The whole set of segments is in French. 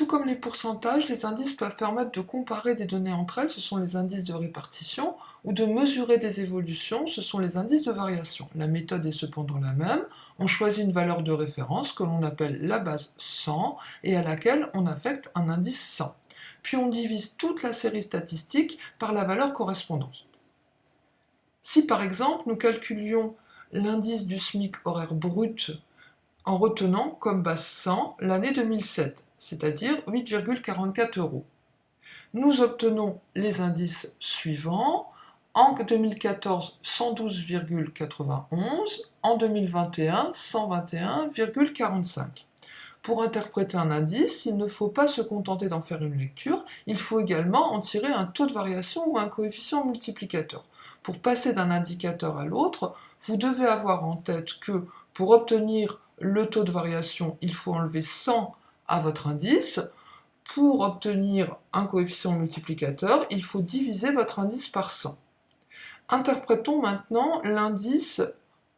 comme les pourcentages, les indices peuvent permettre de comparer des données entre elles, ce sont les indices de répartition, ou de mesurer des évolutions, ce sont les indices de variation. La méthode est cependant la même, on choisit une valeur de référence que l'on appelle la base 100 et à laquelle on affecte un indice 100. Puis on divise toute la série statistique par la valeur correspondante. Si par exemple nous calculions l'indice du SMIC horaire brut en retenant comme base 100 l'année 2007, c'est-à-dire 8,44 €. Nous obtenons les indices suivants. En 2014, 112,91, en 2021, 121,45. Pour interpréter un indice, il ne faut pas se contenter d'en faire une lecture, il faut également en tirer un taux de variation ou un coefficient multiplicateur. Pour passer d'un indicateur à l'autre, vous devez avoir en tête que pour obtenir le taux de variation, il faut enlever 100 à votre indice. Pour obtenir un coefficient multiplicateur, il faut diviser votre indice par 100. Interprétons maintenant l'indice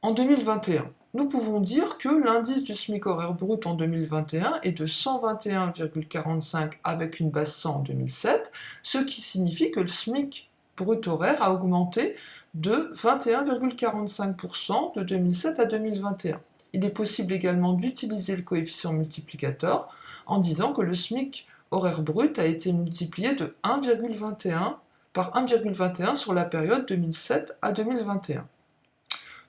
en 2021. Nous pouvons dire que l'indice du SMIC horaire brut en 2021 est de 121,45 avec une base 100 en 2007, ce qui signifie que le SMIC brut horaire a augmenté de 21,45% de 2007 à 2021. Il est possible également d'utiliser le coefficient multiplicateur en disant que le SMIC horaire brut a été multiplié de 1,21 par 1,21 sur la période 2007 à 2021.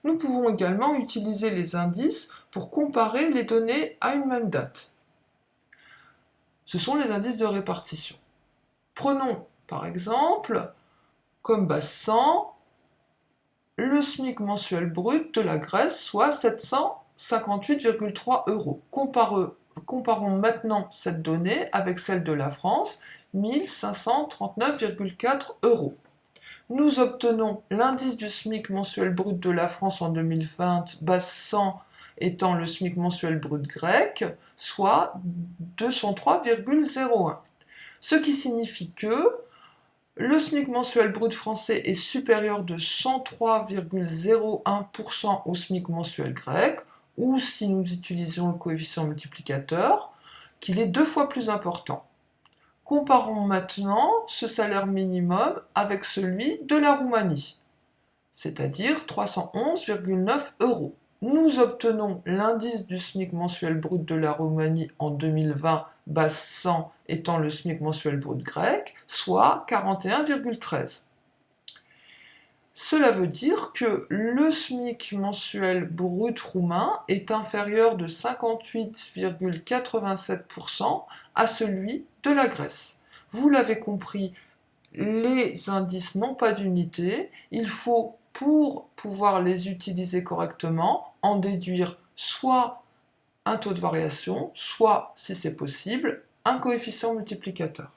Nous pouvons également utiliser les indices pour comparer les données à une même date. Ce sont les indices de répartition. Prenons par exemple comme base 100 le SMIC mensuel brut de la Grèce, soit 758,3 €. Comparons maintenant cette donnée avec celle de la France, 1539,4 €. Nous obtenons l'indice du SMIC mensuel brut de la France en 2020, base 100 étant le SMIC mensuel brut grec, soit 203,01. Ce qui signifie que le SMIC mensuel brut français est supérieur de 103,01% au SMIC mensuel grec, ou si nous utilisons le coefficient multiplicateur, qu'il est 2 fois plus important. Comparons maintenant ce salaire minimum avec celui de la Roumanie, c'est-à-dire 311,9 €. Nous obtenons l'indice du SMIC mensuel brut de la Roumanie en 2020, base 100 étant le SMIC mensuel brut grec, soit 41,13. Cela veut dire que le SMIC mensuel brut roumain est inférieur de 58,87% à celui de la Grèce. Vous l'avez compris, les indices n'ont pas d'unité, il faut, pour pouvoir les utiliser correctement, en déduire soit un taux de variation, soit, si c'est possible, un coefficient multiplicateur.